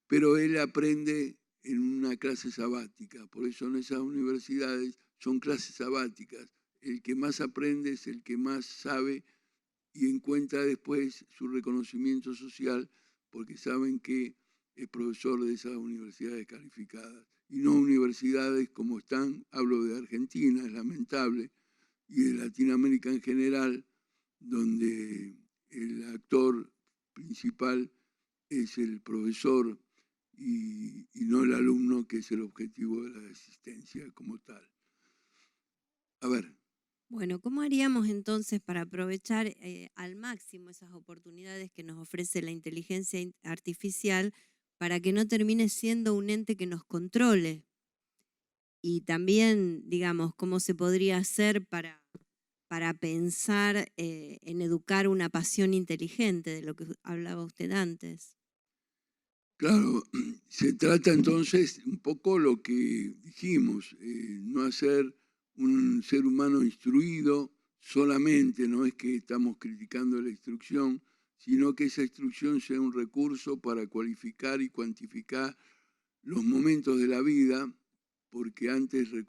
pero él aprende en una clase sabática. Por eso en esas universidades son clases sabáticas. El que más aprende es el que más sabe y encuentra después su reconocimiento social, porque saben que es profesor de esas universidades calificadas. Y no universidades como están, hablo de Argentina, es lamentable, y de Latinoamérica en general, donde el actor principal es el profesor y no el alumno, que es el objetivo de la asistencia como tal. A ver. Bueno, ¿cómo haríamos entonces para aprovechar al máximo esas oportunidades que nos ofrece la inteligencia artificial para que no termine siendo un ente que nos controle? Y también, digamos, ¿cómo se podría hacer para pensar en educar una pasión inteligente, de lo que hablaba usted antes? Claro, se trata entonces un poco lo que dijimos, no hacer un ser humano instruido solamente, no es que estamos criticando la instrucción, sino que esa instrucción sea un recurso para cualificar y cuantificar los momentos de la vida, porque antes lo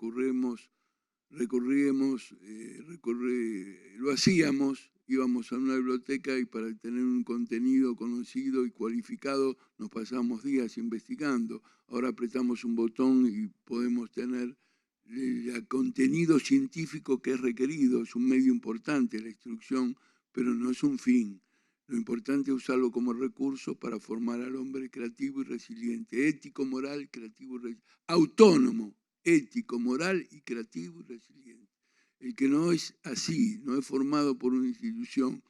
hacíamos, íbamos a una biblioteca y para tener un contenido conocido y cualificado nos pasamos días investigando. Ahora apretamos un botón y podemos tener el contenido científico que es requerido. Es un medio importante la instrucción, pero no es un fin. Lo importante es usarlo como recurso para formar al hombre creativo y resiliente, ético, moral, creativo y autónomo, ético, moral y creativo y resiliente. El que no es así, no es formado por una institución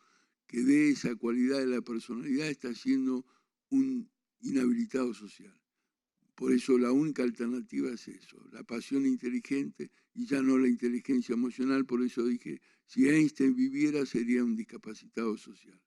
que dé esa cualidad de la personalidad, está siendo un inhabilitado social. Por eso la única alternativa es eso, la pasión inteligente y ya no la inteligencia emocional. Por eso dije, si Einstein viviera sería un discapacitado social,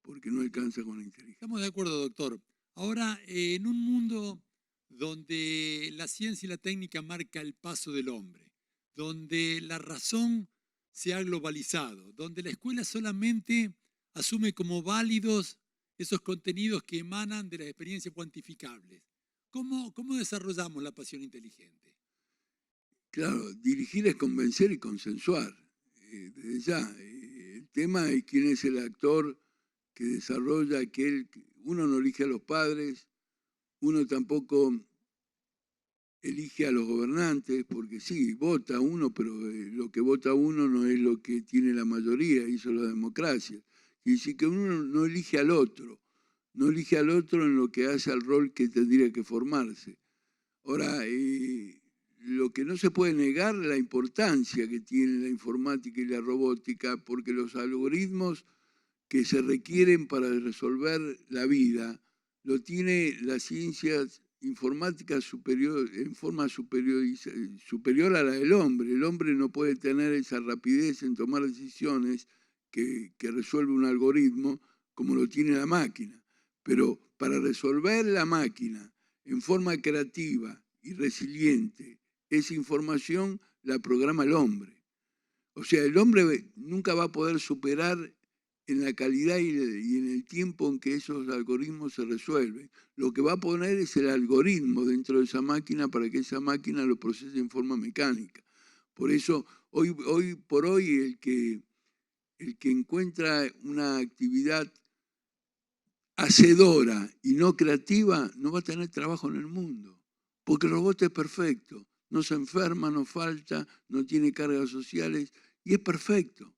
porque no alcanza con la inteligencia. Estamos de acuerdo, doctor. Ahora, en un mundo donde la ciencia y la técnica marca el paso del hombre, donde la razón se ha globalizado, donde la escuela solamente asume como válidos esos contenidos que emanan de las experiencias cuantificables, ¿cómo desarrollamos la pasión inteligente? Claro, dirigir es convencer y consensuar. Desde ya, el tema es quién es el actor que desarrolla aquel. Uno no elige a los padres, uno tampoco elige a los gobernantes, porque sí, vota uno, pero lo que vota uno no es lo que tiene la mayoría, y eso es la democracia. Y decir que uno no elige al otro, no elige al otro en lo que hace al rol que tendría que formarse. Ahora, lo que no se puede negar es la importancia que tiene la informática y la robótica, porque los algoritmos que se requieren para resolver la vida lo tiene la ciencia informática superior, en forma superior a la del hombre. El hombre no puede tener esa rapidez en tomar decisiones que resuelve un algoritmo como lo tiene la máquina. Pero para resolver la máquina en forma creativa y resiliente, esa información la programa el hombre. O sea, el hombre nunca va a poder superar en la calidad y en el tiempo en que esos algoritmos se resuelven. Lo que va a poner es el algoritmo dentro de esa máquina para que esa máquina lo procese en forma mecánica. Por eso, hoy por hoy, el que encuentra una actividad hacedora y no creativa no va a tener trabajo en el mundo, porque el robot es perfecto, no se enferma, no falta, no tiene cargas sociales y es perfecto.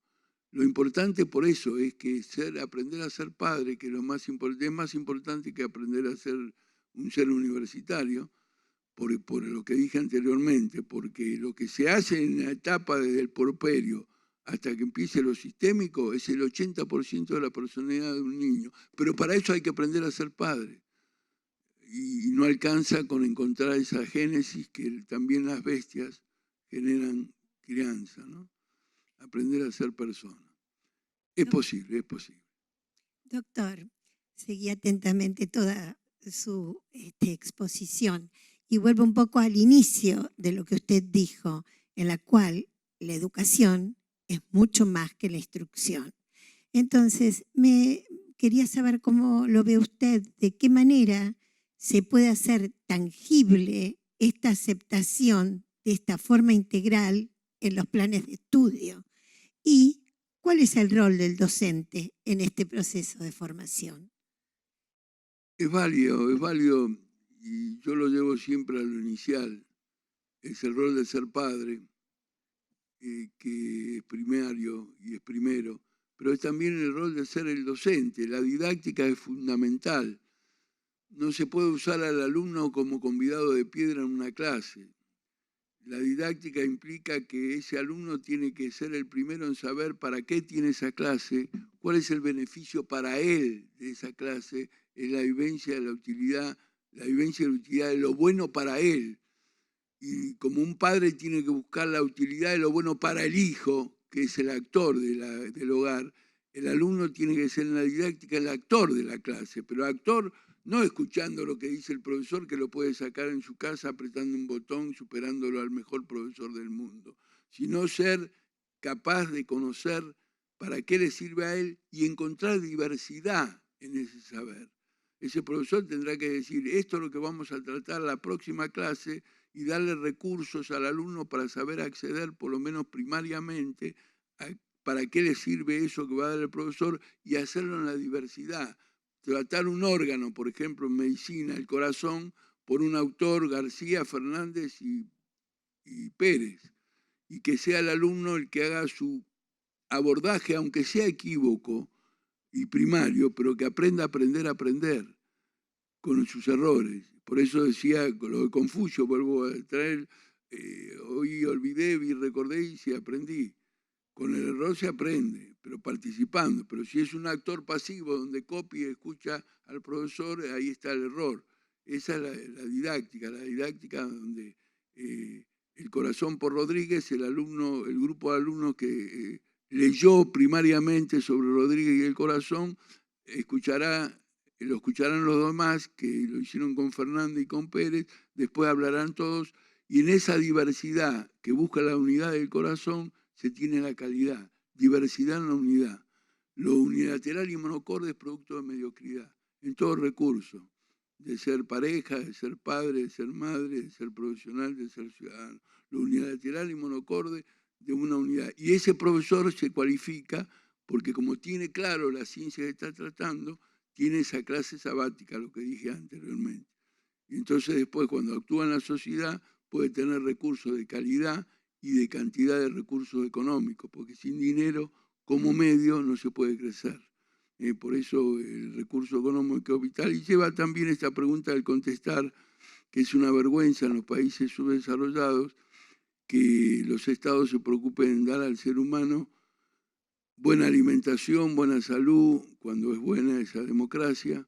Lo importante por eso es que aprender a ser padre, que es más importante que aprender a ser un ser universitario, por lo que dije anteriormente, porque lo que se hace en la etapa desde el puerperio hasta que empiece lo sistémico es el 80% de la personalidad de un niño. Pero para eso hay que aprender a ser padre. Y no alcanza con encontrar esa génesis que también las bestias generan crianza, ¿no? Aprender a ser persona. Es posible, es posible. Doctor, seguí atentamente toda su exposición y vuelvo un poco al inicio de lo que usted dijo, en la cual la educación es mucho más que la instrucción. Entonces, me quería saber cómo lo ve usted, de qué manera se puede hacer tangible esta aceptación de esta forma integral en los planes de estudio y cuál es el rol del docente en este proceso de formación. Es válido y yo lo llevo siempre a lo inicial. Es el rol de ser padre, que es primario y es primero, pero es también el rol de ser el docente. La didáctica es fundamental. No se puede usar al alumno como convidado de piedra en una clase. La didáctica implica que ese alumno tiene que ser el primero en saber para qué tiene esa clase, cuál es el beneficio para él de esa clase, es la vivencia de la utilidad de lo bueno para él. Y como un padre tiene que buscar la utilidad de lo bueno para el hijo, que es el actor del hogar, el alumno tiene que ser en la didáctica el actor de la clase, pero actor no escuchando lo que dice el profesor, que lo puede sacar en su casa apretando un botón, superándolo al mejor profesor del mundo, sino ser capaz de conocer para qué le sirve a él y encontrar diversidad en ese saber. Ese profesor tendrá que decir, esto es lo que vamos a tratar la próxima clase, y darle recursos al alumno para saber acceder, por lo menos primariamente, para qué le sirve eso que va a dar el profesor y hacerlo en la diversidad. Tratar un órgano, por ejemplo, en medicina, el corazón, por un autor, García, Fernández y Pérez, y que sea el alumno el que haga su abordaje, aunque sea equívoco y primario, pero que aprenda a aprender con sus errores. Por eso decía lo de Confucio, vuelvo a traer, hoy olvidé, vi, recordé y sí aprendí. Con el error se aprende, pero participando. Pero si es un actor pasivo donde copia y escucha al profesor, ahí está el error. Esa es la didáctica donde el corazón por Rodríguez, el grupo de alumnos que leyó primariamente sobre Rodríguez y el corazón, lo escucharán los demás, que lo hicieron con Fernández y con Pérez, después hablarán todos, y en esa diversidad que busca la unidad del corazón, se tiene la calidad, diversidad en la unidad. Lo unilateral y monocorde es producto de mediocridad, en todo recurso, de ser pareja, de ser padre, de ser madre, de ser profesional, de ser ciudadano. Lo unilateral y monocorde de una unidad. Y ese profesor se cualifica porque como tiene claro la ciencia que está tratando, tiene esa clase sabática, lo que dije anteriormente. Y entonces después, cuando actúa en la sociedad, puede tener recursos de calidad y de cantidad de recursos económicos, porque sin dinero como medio no se puede crecer. Por eso el recurso económico es vital. Y lleva también esta pregunta al contestar que es una vergüenza en los países subdesarrollados que los estados se preocupen en dar al ser humano buena alimentación, buena salud, cuando es buena esa democracia,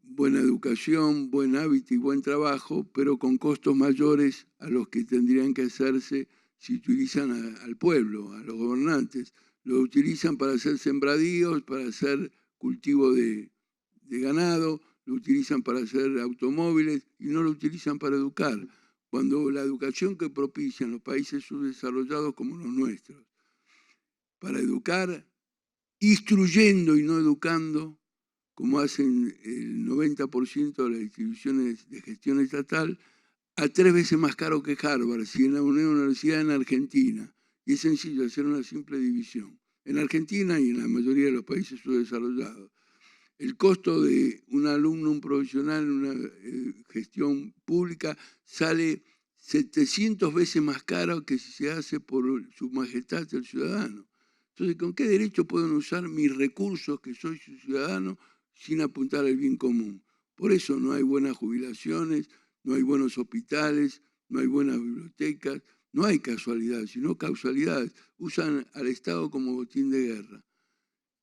buena educación, buen hábito y buen trabajo, pero con costos mayores a los que tendrían que hacerse si utilizan al pueblo, a los gobernantes. Lo utilizan para hacer sembradíos, para hacer cultivo de ganado, lo utilizan para hacer automóviles y no lo utilizan para educar. Cuando la educación que propician los países subdesarrollados como los nuestros, para educar, instruyendo y no educando, como hacen el 90% de las instituciones de gestión estatal, a 3 veces más caro que Harvard, si en una universidad en Argentina. Y es sencillo hacer una simple división. En Argentina y en la mayoría de los países subdesarrollados, el costo de un alumno, un profesional en una gestión pública sale 700 veces más caro que si se hace por su majestad el ciudadano. Entonces, ¿con qué derecho pueden usar mis recursos, que soy su ciudadano, sin apuntar al bien común? Por eso no hay buenas jubilaciones, no hay buenos hospitales, no hay buenas bibliotecas, no hay casualidades, sino causalidades. Usan al Estado como botín de guerra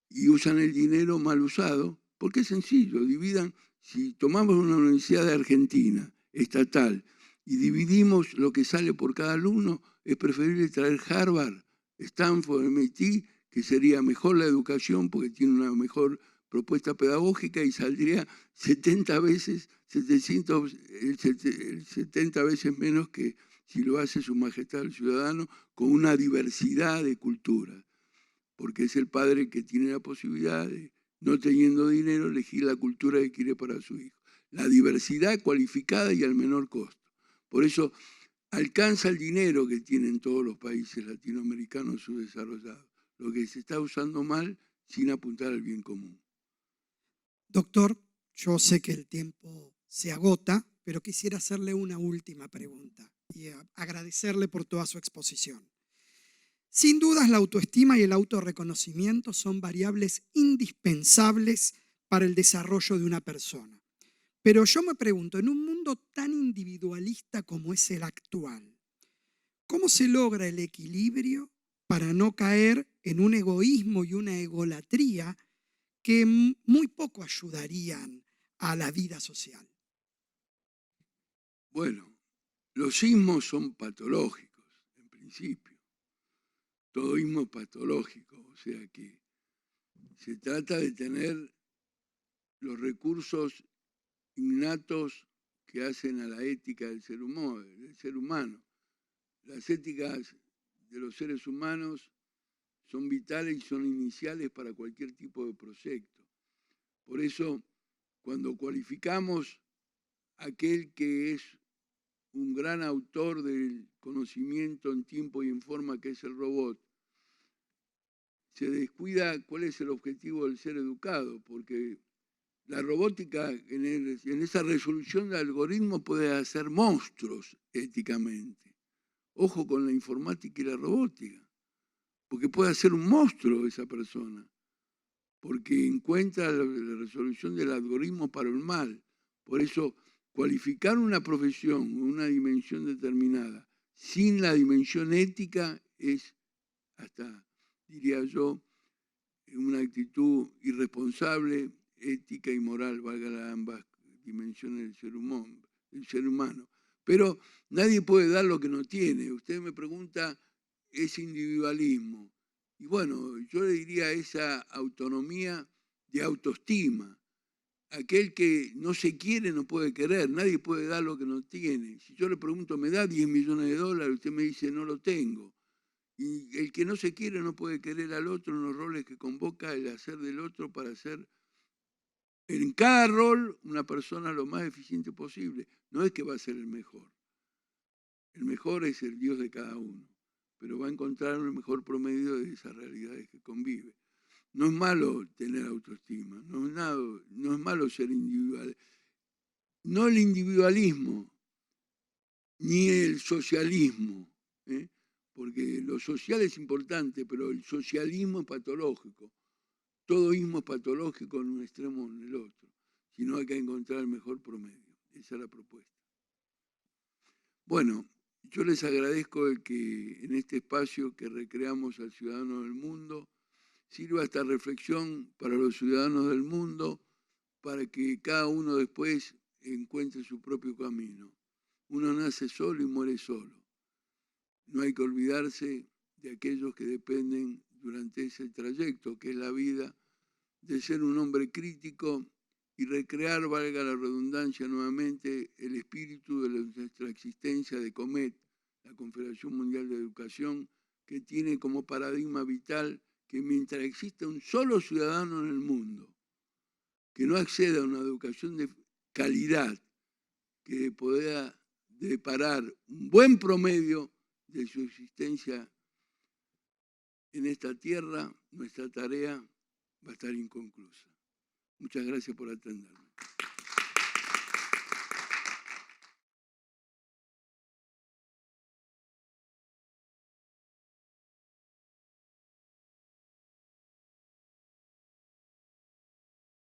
y usan el dinero mal usado, porque es sencillo, dividan, si tomamos una universidad de Argentina, estatal, y dividimos lo que sale por cada alumno, es preferible traer Harvard, Stanford, MIT, que sería mejor la educación porque tiene una mejor propuesta pedagógica y saldría 70 veces, 70 veces menos que si lo hace su majestad el ciudadano con una diversidad de culturas, porque es el padre que tiene la posibilidad de, no teniendo dinero, elegir la cultura que quiere para su hijo. La diversidad cualificada y al menor costo. Por eso alcanza el dinero que tienen todos los países latinoamericanos subdesarrollados, lo que se está usando mal sin apuntar al bien común. Doctor, yo sé que el tiempo se agota, pero quisiera hacerle una última pregunta y agradecerle por toda su exposición. Sin dudas, la autoestima y el autorreconocimiento son variables indispensables para el desarrollo de una persona. Pero yo me pregunto, en un mundo tan individualista como es el actual, ¿cómo se logra el equilibrio para no caer en un egoísmo y una egolatría que muy poco ayudarían a la vida social? Bueno, los ismos son patológicos, en principio. Todo ismo es patológico, o sea que se trata de tener los recursos innatos que hacen a la ética del ser humano. Las éticas de los seres humanos son vitales y son iniciales para cualquier tipo de proyecto. Por eso, cuando cualificamos a aquel que es un gran autor del conocimiento en tiempo y en forma, que es el robot, se descuida cuál es el objetivo del ser educado, porque la robótica en esa resolución de algoritmos puede hacer monstruos éticamente. Ojo con la informática y la robótica, porque puede hacer un monstruo esa persona, porque encuentra la resolución del algoritmo para el mal. Por eso, cualificar una profesión, una dimensión determinada, sin la dimensión ética es, hasta diría yo, una actitud irresponsable, ética y moral, valga las ambas dimensiones del ser humano. Pero nadie puede dar lo que no tiene. Usted me pregunta, ¿es individualismo? Y bueno, yo le diría esa autonomía de autoestima. Aquel que no se quiere no puede querer, nadie puede dar lo que no tiene. Si yo le pregunto, ¿me da 10 millones de dólares? Usted me dice, no lo tengo. Y el que no se quiere no puede querer al otro en los roles que convoca el hacer del otro para ser en cada rol una persona lo más eficiente posible. No es que va a ser el mejor. El mejor es el Dios de cada uno, pero va a encontrar un mejor promedio de esas realidades que convive. No es malo tener autoestima, no es malo ser individual. No el individualismo, ni el socialismo, porque lo social es importante, pero el socialismo es patológico. todo ismo es patológico en un extremo o en el otro, sino hay que encontrar el mejor promedio. Esa es la propuesta. Bueno, yo les agradezco el que en este espacio que recreamos al ciudadano del mundo sirva esta reflexión para los ciudadanos del mundo, para que cada uno después encuentre su propio camino. Uno nace solo y muere solo. No hay que olvidarse de aquellos que dependen durante ese trayecto, que es la vida, de ser un hombre crítico y recrear, valga la redundancia nuevamente, el espíritu de nuestra existencia de COMET, la Confederación Mundial de Educación, que tiene como paradigma vital que mientras exista un solo ciudadano en el mundo que no acceda a una educación de calidad, que pueda deparar un buen promedio de su existencia en esta tierra, nuestra tarea va a estar inconclusa. Muchas gracias por atenderme.